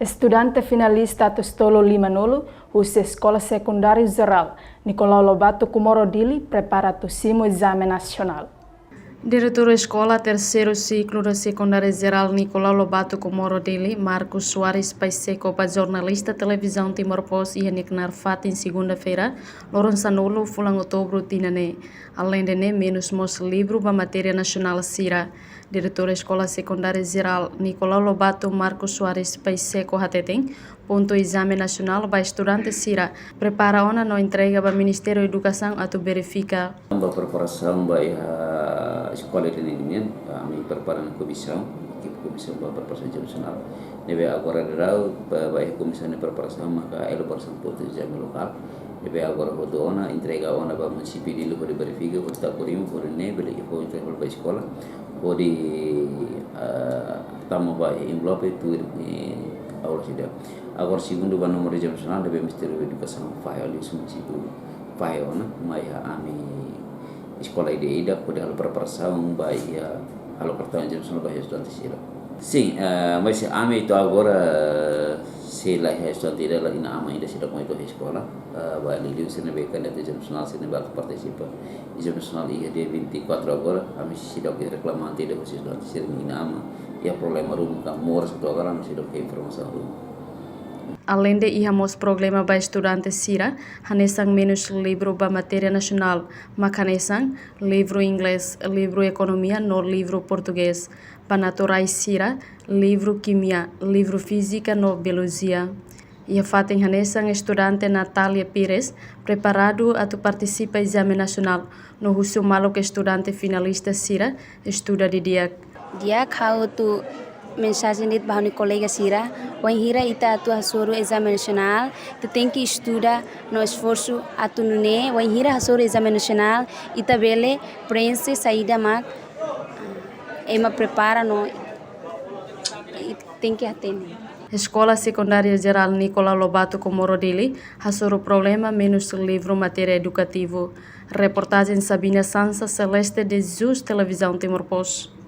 Estudante finalista Tostolo Limanolo, usa Escola Secundária Geral Nicolau Lobato Comoro Dili, prepara o próximo exame nacional. Diretor da Escola Terceiro Ciclo da Secundária Geral Nicolau Lobato Comoro Dili, Marcos Soares Paiseco, para jornalista televisão Timor-Poste e Niknar Fat em segunda-feira, Lourenço Nulo, fulang outubro, tinane. Além de menos mos livro para matéria nacional Sira. Diretor da Escola Secundária Geral Nicolau Lobato Marcos Soares Paiseco Hateteng, ponto exame nacional para estudante Sira. Prepara ona no entrega para o Ministério da Educação a tu verifica. A preparação vai a escola de rendimento, a minha preparação na comissão, equipe comissão para a preparação nacional. Deve agora vai a comissão de preparação, maka elaboração do exame local. Deve agora a entrega para o município de Lupa de verifica, para estar por isso, para neve, para entregar para a escola, para tamu vai envelope tudo aula sudah. Agora segundo o número de exame nacional, deve Ministério da Educação vai ali o município vai mas a minha escola ida pode a preparação vai a cartão de nacional vai estudante sila. Sim, mas a minha itu agora se lá estudante ida lagi na ama ainda sudah com itu escola vai ali se nebekan itu exame nacional se nebak participa exame nacional ia dia 24 agora a minha sudah que reclamante ida com estudante sila na ama e a problema rumah kamor satu agora masih sudah que informação rumah. Além de íamos problema para estudantes Sira, hanesang menos livro para matéria nacional, mas hanesang livro inglês, livro economia, no livro português. Para naturais Sira, livro química, livro física, no biologia. E a fatem hanesang estudante Natália Pires, preparado a tu participa exame nacional. No russo malo que estudante finalista Sira, estuda de dia. Dia kau tu mensagem de bahuni colega Sira, o hira ita atu hasoro exame nacional, tu tem que estudar no esforço atu nune, o hira hasoro exame nacional, ita bele prensa saída mak, ema prepara no, tem que atender. Escola Secundária Geral Nicolau Lobato Comoro Dili, hasoro problema menos livro matéria educativo. Reportagem Sabina Sansa, Celeste de Jesus, Televisão Timor-Poste.